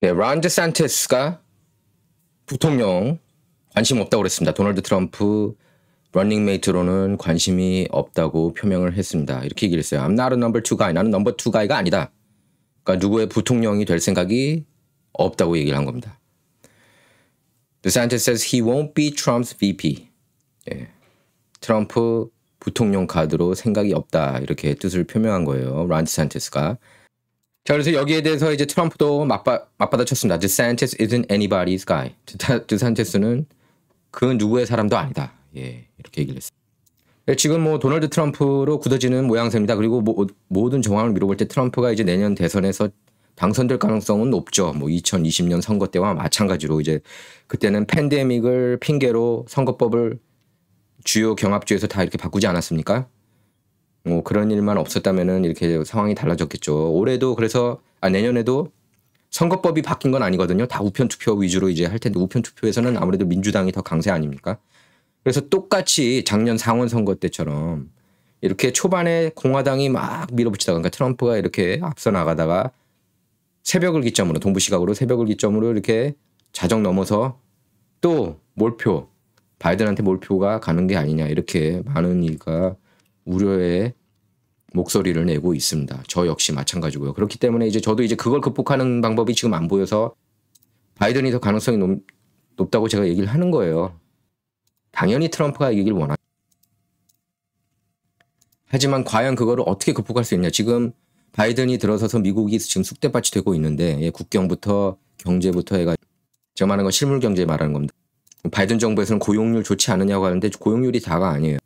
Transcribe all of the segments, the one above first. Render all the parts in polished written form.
네, 론 데산티스가 부통령 관심 없다고 그랬습니다. 도널드 트럼프 러닝메이트로는 관심이 없다고 표명을 했습니다. 이렇게 얘기를 했어요. I'm not a number two guy. 나는 넘버 투 가이가 아니다. 그러니까 누구의 부통령이 될 생각이 없다고 얘기를 한 겁니다. DeSantis says he won't be Trump's VP. 예. 트럼프 부통령 카드로 생각이 없다. 이렇게 뜻을 표명한 거예요. 론 데산티스가. 자, 그래서 여기에 대해서 이제 트럼프도 맞받아쳤습니다. DeSantis isn't anybody's guy. DeSantis는 그 누구의 사람도 아니다. 예, 이렇게 얘기를 했어요. 지금 뭐 도널드 트럼프로 굳어지는 모양새입니다. 그리고 모든 정황을 미뤄볼 때 트럼프가 이제 내년 대선에서 당선될 가능성은 높죠. 뭐 2020년 선거 때와 마찬가지로 이제 그때는 팬데믹을 핑계로 선거법을 주요 경합주에서 다 이렇게 바꾸지 않았습니까? 뭐 그런 일만 없었다면은 이렇게 상황이 달라졌겠죠. 올해도 그래서 내년에도 선거법이 바뀐 건 아니거든요. 다 우편 투표 위주로 이제 할 텐데 우편 투표에서는 아무래도 민주당이 더 강세 아닙니까? 그래서 똑같이 작년 상원 선거 때처럼 이렇게 초반에 공화당이 막 밀어붙이다가 그러니까 트럼프가 이렇게 앞서 나가다가 새벽을 기점으로 동부 시각으로 새벽을 기점으로 이렇게 자정 넘어서 또 몰표 바이든한테 몰표가 가는 게 아니냐 이렇게 많은 이가 우려의 목소리를 내고 있습니다. 저 역시 마찬가지고요. 그렇기 때문에 이제 저도 이제 그걸 극복하는 방법이 지금 안 보여서 바이든이 더 가능성이 높다고 제가 얘기를 하는 거예요. 당연히 트럼프가 이기길 원하죠. 하지만 과연 그거를 어떻게 극복할 수 있냐. 지금 바이든이 들어서서 미국이 지금 쑥대밭이 되고 있는데 국경부터 경제부터 해가 제가 말하는 건 실물 경제 말하는 겁니다. 바이든 정부에서는 고용률 좋지 않느냐고 하는데 고용률이 다가 아니에요.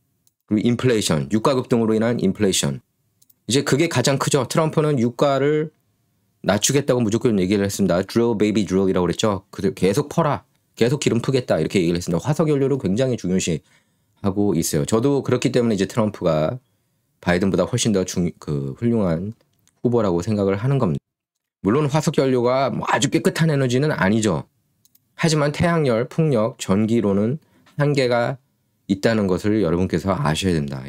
그리고 인플레이션, 유가 급등으로 인한 인플레이션. 이제 그게 가장 크죠. 트럼프는 유가를 낮추겠다고 무조건 얘기를 했습니다. drill baby drill이라고 그랬죠. 계속 퍼라. 계속 기름 푸겠다. 이렇게 얘기를 했습니다. 화석연료를 굉장히 중요시하고 있어요. 저도 그렇기 때문에 이제 트럼프가 바이든보다 훨씬 더 훌륭한 후보라고 생각을 하는 겁니다. 물론 화석연료가 뭐 아주 깨끗한 에너지는 아니죠. 하지만 태양열, 풍력, 전기로는 한계가 있다는 것을 여러분께서 아셔야 됩니다.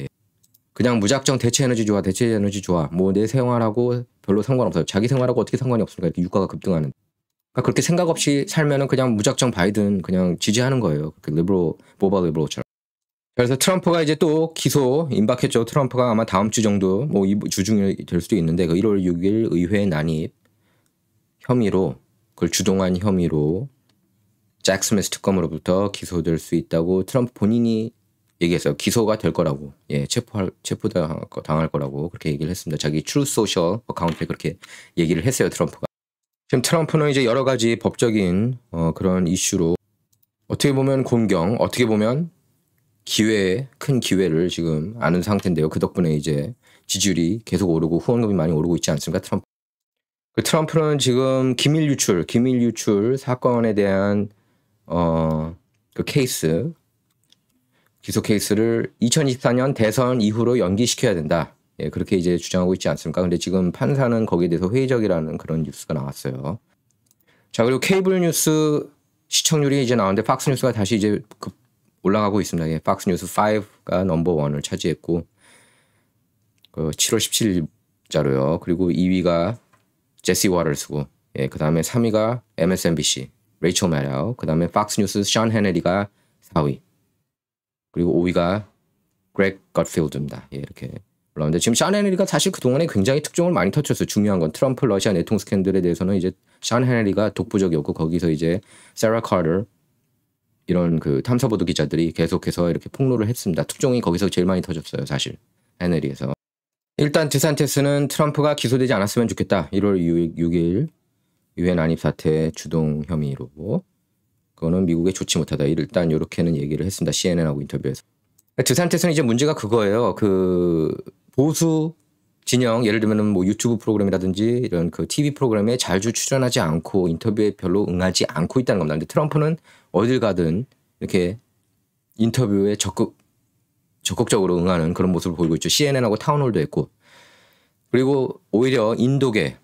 그냥 무작정 대체 에너지 좋아. 뭐 내 생활하고 별로 상관없어요. 자기 생활하고 어떻게 상관이 없습니까? 이렇게 유가가 급등하는. 그러니까 그렇게 생각 없이 살면은 그냥 무작정 바이든 그냥 지지하는 거예요. 보바 리버럴처럼. 그래서 트럼프가 이제 또 기소 임박했죠. 트럼프가 아마 다음 주 정도 뭐 주중이 될 수도 있는데 그 1월 6일 의회 난입 혐의로 그걸 주동한 혐의로 잭 스미스 특검으로부터 기소될 수 있다고 트럼프 본인이 얘기했어요. 기소가 될 거라고. 예, 체포당할 거라고 그렇게 얘기를 했습니다. 자기 트루스 소셜 어카운트에 그렇게 얘기를 했어요. 트럼프가. 지금 트럼프는 이제 여러 가지 법적인 그런 이슈로 어떻게 보면 공경, 어떻게 보면 큰 기회를 지금 아는 상태인데요. 그 덕분에 이제 지지율이 계속 오르고 후원금이 많이 오르고 있지 않습니까? 트럼프는 지금 기밀 유출 사건에 대한 그 케이스, 기소 케이스를 2024년 대선 이후로 연기시켜야 된다. 예, 그렇게 이제 주장하고 있지 않습니까? 근데 지금 판사는 거기에 대해서 회의적이라는 그런 뉴스가 나왔어요. 자, 그리고 케이블 뉴스 시청률이 이제 나왔는데 팍스 뉴스가 다시 이제 올라가고 있습니다. 예, 팍스 뉴스 5가 넘버 1을 차지했고 7월 17일자로요. 그리고 2위가 제시 워터스고 그 다음에 3위가 MSNBC 레이첼 매다우, 그 다음에 팍스 뉴스 션 헤너리가 4위, 그리고 5위가 그렉 갓필드입니다. 예, 이렇게 올라오는데 지금 션 헤너리가 사실 그동안에 굉장히 특종을 많이 터쳤어요. 중요한 건 트럼프 러시아 내통 스캔들에 대해서는 이제 션 헤너리가 독보적이었고 거기서 이제 세라 카터 이런 그 탐사보도 기자들이 계속해서 이렇게 폭로를 했습니다. 특종이 거기서 제일 많이 터졌어요. 사실 헤너리에서. 일단 드산티스는 트럼프가 기소되지 않았으면 좋겠다. 1월 6일 유엔 난입 사태 주동 혐의로 그거는 미국에 좋지 못하다. 일단 이렇게는 얘기를 했습니다. CNN하고 인터뷰에서. 드산티스는 이제 문제가 그거예요. 그 보수 진영 예를 들면 뭐 유튜브 프로그램이라든지 이런 그 TV 프로그램에 자주 출연하지 않고 인터뷰에 별로 응하지 않고 있다는 겁니다. 근데 트럼프는 어딜 가든 이렇게 인터뷰에 적극적으로 응하는 그런 모습을 보이고 있죠. CNN하고 타운홀도 했고. 그리고 오히려 인도계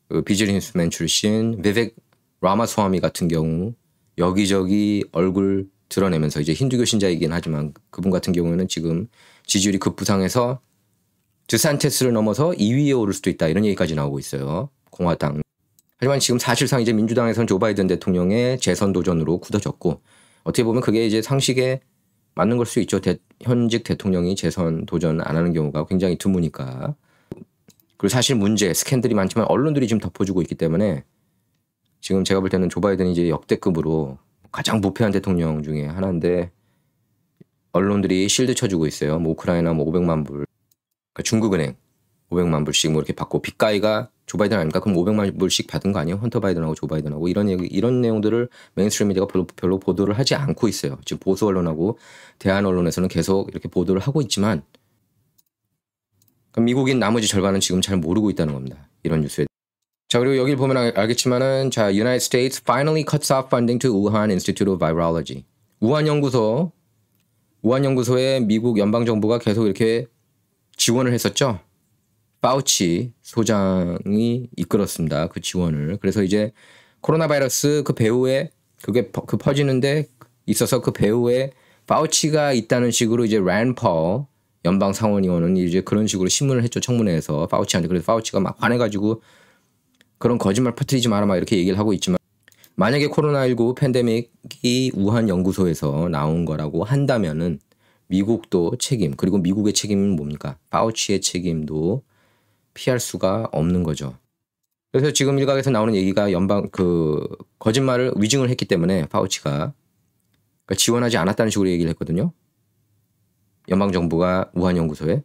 그 비즈니스맨 출신 비벡 라마스와미 같은 경우 여기저기 얼굴 드러내면서 이제 힌두교 신자이긴 하지만 그분 같은 경우에는 지금 지지율이 급부상해서 드산티스를 넘어서 2위에 오를 수도 있다 이런 얘기까지 나오고 있어요. 공화당. 하지만 지금 사실상 이제 민주당에서는 조 바이든 대통령의 재선 도전으로 굳어졌고 어떻게 보면 그게 이제 상식에 맞는 걸 수 있죠. 현직 대통령이 재선 도전 안 하는 경우가 굉장히 드무니까. 그리고 사실 문제, 스캔들이 많지만 언론들이 지금 덮어주고 있기 때문에 지금 제가 볼 때는 조 바이든이 이제 역대급으로 가장 부패한 대통령 중에 하나인데 언론들이 실드 쳐주고 있어요. 뭐 우크라이나 뭐 500만 불, 그러니까 중국은행 500만 불씩 뭐 이렇게 받고 빚가이가 조 바이든 아닙니까? 그럼 500만 불씩 받은 거 아니에요? 헌터 바이든하고 조 바이든하고 이런 내용들을 메인스트림 미디어가 별로 보도를 하지 않고 있어요. 지금 보수 언론하고 대한 언론에서는 계속 이렇게 보도를 하고 있지만 미국인 나머지 절반은 지금 잘 모르고 있다는 겁니다. 이런 뉴스에. 자, 그리고 여기 보면 알겠지만은 자, United States finally cuts off funding to Wuhan Institute of Virology. 우한 연구소에 미국 연방 정부가 계속 이렇게 지원을 했었죠. 파우치 소장이 이끌었습니다. 그 지원을. 그래서 이제 코로나 바이러스 그 배후에 그 퍼지는데 있어서 그 배후에 파우치가 있다는 식으로 이제 랜 펄 연방 상원의원은 이제 그런 식으로 신문을 했죠. 청문회에서 파우치한테. 그래서 파우치가 막 화내가지고 그런 거짓말 퍼뜨리지 마라 막 이렇게 얘기를 하고 있지만 만약에 코로나19 팬데믹이 우한 연구소에서 나온 거라고 한다면은 미국도 책임, 그리고 미국의 책임은 뭡니까? 파우치의 책임도 피할 수가 없는 거죠. 그래서 지금 일각에서 나오는 얘기가 거짓말을 위증을 했기 때문에 파우치가 그러니까 지원하지 않았다는 식으로 얘기를 했거든요. 연방정부가 우한 연구소에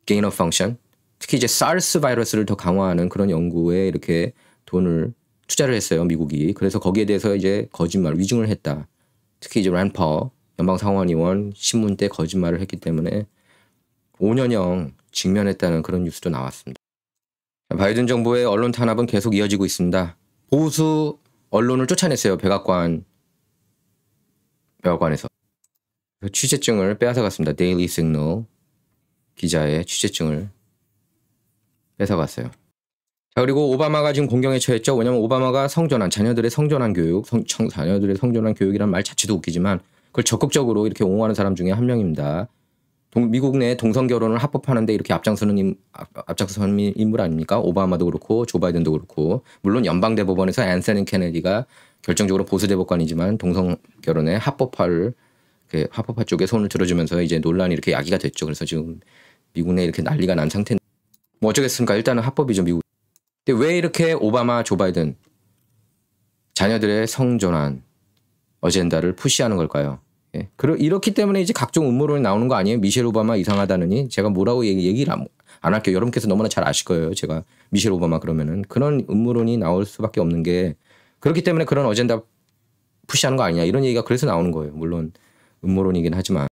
gain of function, 특히 이제 사르스 바이러스를 더 강화하는 그런 연구에 이렇게 돈을 투자를 했어요, 미국이. 그래서 거기에 대해서 이제 거짓말, 위증을 했다. 특히 이제 랜 펄 연방 상원의원 신문 때 거짓말을 했기 때문에 5년형 직면했다는 그런 뉴스도 나왔습니다. 바이든 정부의 언론 탄압은 계속 이어지고 있습니다. 보수 언론을 쫓아냈어요, 백악관에서. 취재증을 빼앗아갔습니다. 데일리 시그널 기자의 취재증을 뺏어갔어요. 자, 그리고 오바마가 지금 공경에 처했죠. 왜냐하면 오바마가 자녀들의 성전환 교육이란 말 자체도 웃기지만 그걸 적극적으로 이렇게 옹호하는 사람 중에 한 명입니다. 미국 내 동성 결혼을 합법화하는데 이렇게 앞장서는 인물 아닙니까? 오바마도 그렇고 조 바이든도 그렇고. 물론 연방대법원에서 앤서니 케네디가 결정적으로 보수 대법관이지만 동성 결혼의 합법화 쪽에 손을 들어주면서 이제 논란이 이렇게 야기가 됐죠. 그래서 지금 미국 내 이렇게 난리가 난 상태인데 뭐 어쩌겠습니까? 일단은 합법이죠, 미국. 근데 왜 이렇게 오바마, 조 바이든 자녀들의 성전환 어젠다를 푸시하는 걸까요? 예. 이렇기 때문에 이제 각종 음모론이 나오는 거 아니에요? 미셸 오바마 이상하다느니 제가 뭐라고 얘기를 안 할게요. 여러분께서 너무나 잘 아실 거예요. 제가 미셸 오바마 그러면은 그런 음모론이 나올 수밖에 없는 게 그렇기 때문에 그런 어젠다 푸시하는 거 아니냐 이런 얘기가 그래서 나오는 거예요. 물론 음모론이긴 하지만.